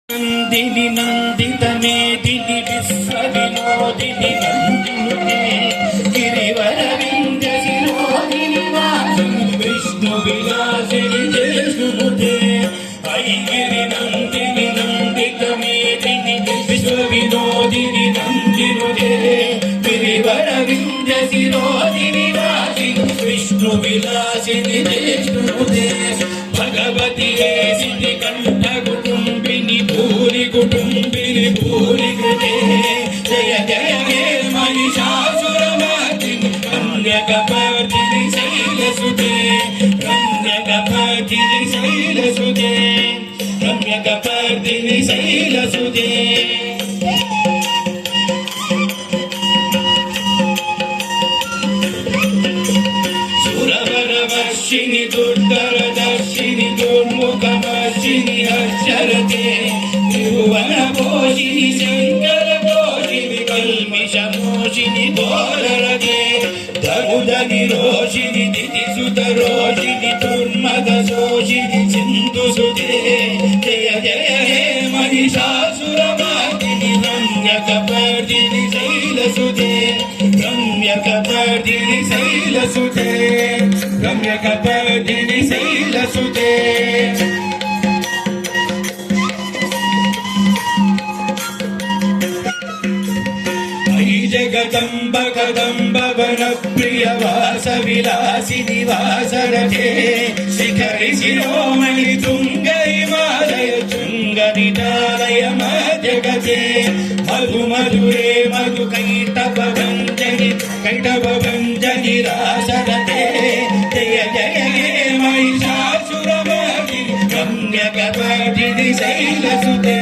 नंदिनी नंदित मेदिनी विश्वविनोदिनी नंदिनुते गिरिवर विंध्य शिरोदिनी वासिनी विष्णु विलासिनी जयसुनुते ऐगिरि नंदिनी नंदित मेदिनी विश्वविनोदिनी नंदिनुते गिरिवर विंध्य शिरोदिनी वासिनी विष्णु विलासिनी जयसुनुते भगवती सिद्धि कंठ कुटुंबिनी भूरि कुटुंबिनी भूरि कृते जय जय हे महिषासुरमर्दिनि रम्यकपर्दिनि शैलसुते रम्यकपर्दिनि शैलसुते रम्यकपर्दिनि शैलसुते सुरवरवर्षिणि दुर्धरदर्शिनि दुर्मुखवर्षिणि हर्षरते त्रिभुवनपोषिणि शङ्करपोषिणि कल्मिषमोषिणि घोररते धनुधनिरोषिणि दितिसुतरोषिणि दुर्मदशोषिणि सिन्धुसुते जय जय हे महिषासुरमर्दिनि रम्यकपर्दिनि शैलसुते रम्यकपर्दिनि शैलसुते रम्यकपर्दिनि शैलसुते जगदम्ब कदम्ब वन प्रिय वास विलासिनि वासरते शिखरि शिरोमणि तुंग हिमालय तुंग निदालय मध्यगते मधु मधुरे मधु कैटभ भञ्जनि रासरते जय जय हे महिषासुरमर्दिनि रम्यकपर्दिनि शैलसुते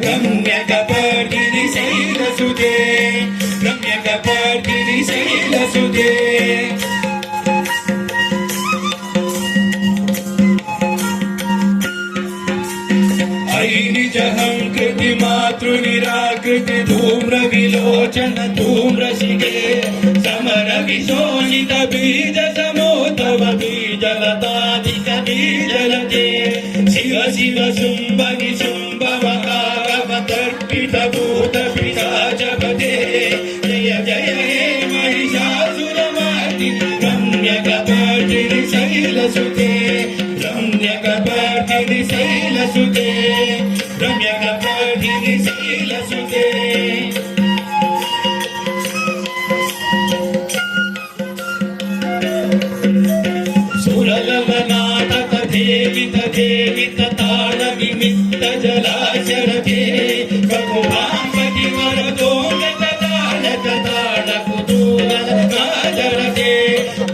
रम्यकपर्दिनि शैलसुते रम्यकपर्दिनि शैलसुते निजहंकृति मातृनिराकृति धूम्र विलोचन धूम्रशिखे समर विशोषित बीज समोतव बीजलताधिक बीजलते शिव शिव शुंभ निशुंभ महाकवतर्पित भूत पिशाचपते जय जय हे महिषासुरमर्दिनि रम्यकपर्दिनि शैलसुते रम्यकपर्दिनि शैलसुते रम्यकपर्दिनि शैलसुते सुरललनाटक देवित देवित ताल विमित्त जलाशरते ककुभांपति वरदोंगत ताडक ताड कुतूहल नादरते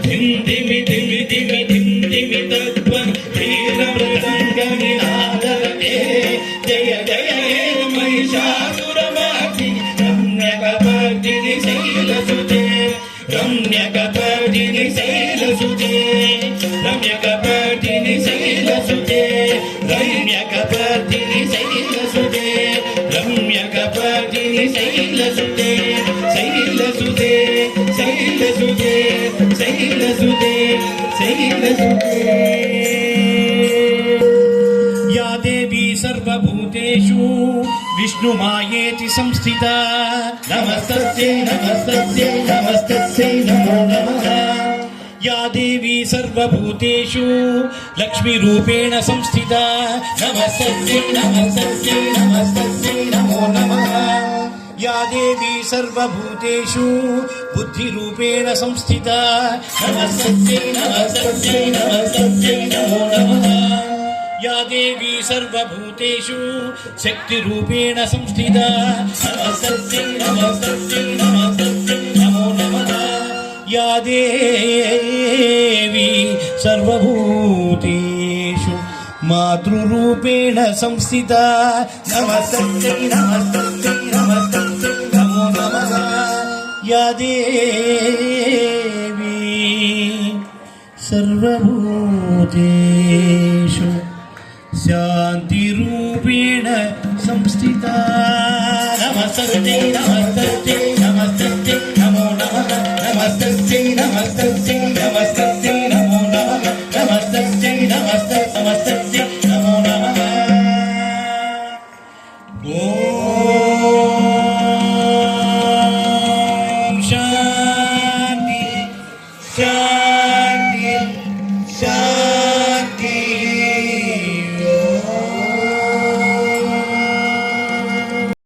धिम धिमि धिमि धिमि धिम धिमि तत्त्वं धीरमृदङ्ग निनादरते जय जय हे महिषासुरमर्दिनि रम्यकपर्दिनि शैलसुते रम्यकपर्दिनि शैलसुते रम्यकपर्दिनि शैलसुते रम्यकपर्दिनि शैलसुते रम्यकपर्दिनि शैलसुते शैलसुते शैलसुते शैलसुते शैलसुते या देवी सर्वभूतेषु विष्णुमायेति संस्थिता नमस्तस्यै नमस्तस्यै नमस्तस्यै नमो नमः या देवी सर्वभूतेषु लक्ष्मीरूपेण संस्थिता नमस्तस्यै नमस्तस्यै नमस्तस्यै नमो नमः या देवी सर्वभूतेषु बुद्धिरूपेण संस्थिता नमस्तस्यै नमस्तस्यै नमस्तस्यै नमो नमः या देवी सर्वभूतेषु शक्तिरूपेण संस्थिता नमस्तस्यै नमस्तस्यै नमस्तस्यै नमो नमः या देवी सर्वभूतेषु मातृरूपेण संस्थिता नमस्तस्यै नमस्तस्यै नमस्तस्यै नमो नमः या देवी सर्वभूतेषु शान्तिरूपेण संस्थिता नमस्तस्यै नमस्तस्यै नमस्तस्यै नमो नमः नमस्तस्यै नमस्तस्यै नमस्तस्यै नमो नमः नमस्तस्यै नमस्तस्यै नमो नमः ಓಂ ಶಾಂತಿ ಶಾಂತಿ ಶಾಂತಿ